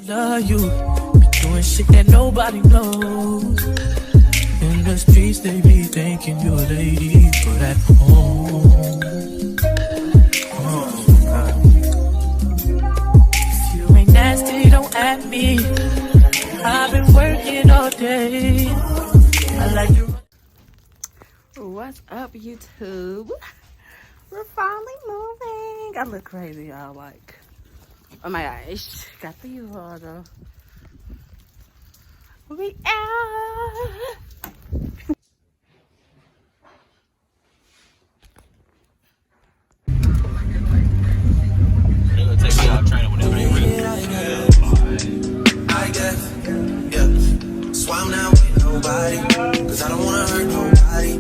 Love you, be doing shit that nobody knows. In the streets they be thinking you're a lady, but at home, if you ain't nasty, don't at me. I've been working all day. I like you. What's up, YouTube? We're finally moving. I look crazy, y'all. Like, oh my gosh, got the U-Haul. We out. They're gonna take me out training whenever they ready. I guess, yeah. Swam now with nobody, cause I don't wanna hurt nobody.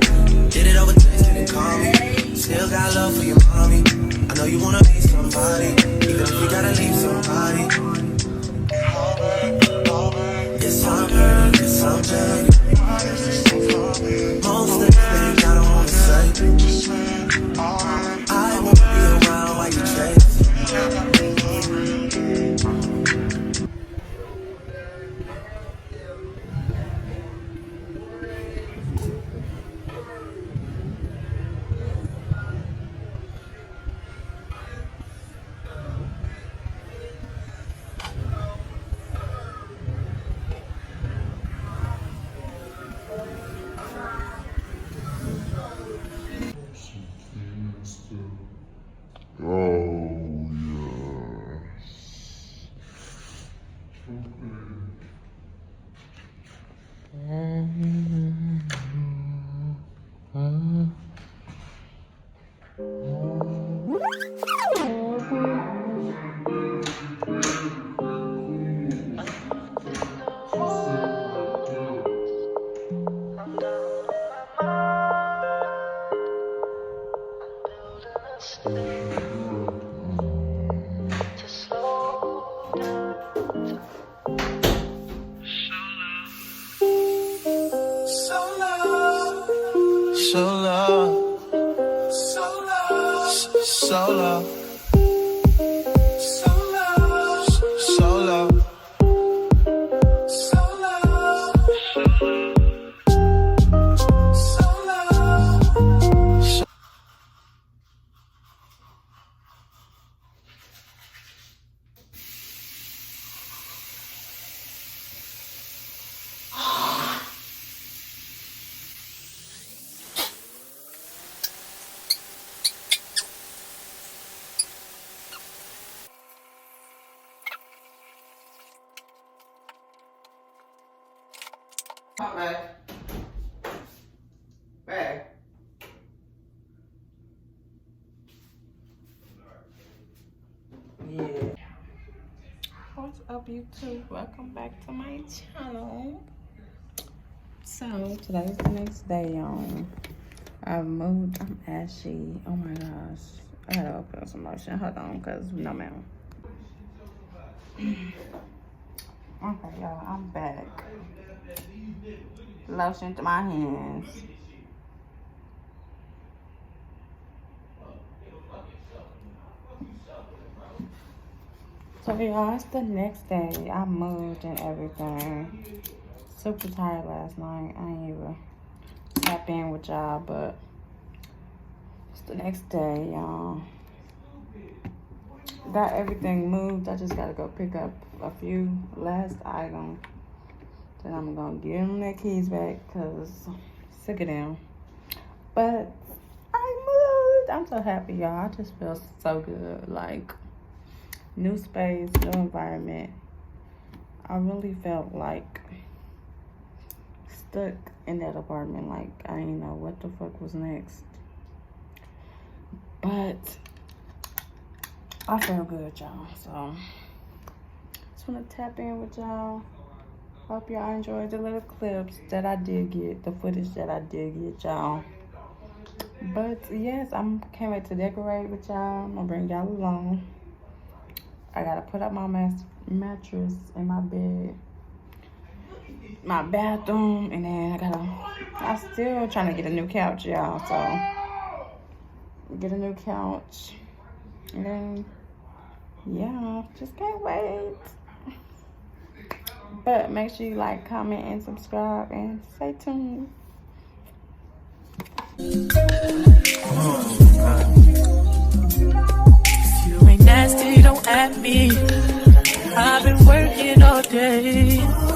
Did it over text, didn't call me. Still got love for your mommy. I know you wanna be somebody, even if you gotta leave somebody. Yes, I'm hurt, yes, I'm dead. Most of the things I don't wanna say. I won't be around while you chase. Oh, So long, so long, so long, so long, so long, so long, so long. Yeah. What's up, YouTube? Welcome back to my channel. So today's the next day, y'all. I've moved. I'm ashy. Oh my gosh. I gotta open up some lotion. Hold on, cause no ma'am. Okay, y'all. I'm back. Lotion to my hands. So y'all, it's the next day. I moved and everything. Super tired last night. I ain't even tap in with y'all, but it's the next day, y'all. Got everything moved. I just gotta go pick up a few last items. Then I'm gonna give them their keys back because I'm sick of them. But I moved. I'm so happy, y'all. I just feel so good. Like, new space, new environment. I really felt like stuck in that apartment. Like, I didn't know what the fuck was next. But I feel good, y'all. So just want to tap in with y'all. Hope y'all enjoyed the little clips that I did get, the footage that I did get, y'all. But yes, can't wait to decorate with y'all. I'm gonna bring y'all along. I gotta put up my mattress in my bed, my bathroom, and then I'm still trying to get a new couch, y'all. So get a new couch, and then yeah, just can't wait. But make sure you like, comment, and subscribe, and stay tuned. If you ain't nasty, don't at me. I've been working all day.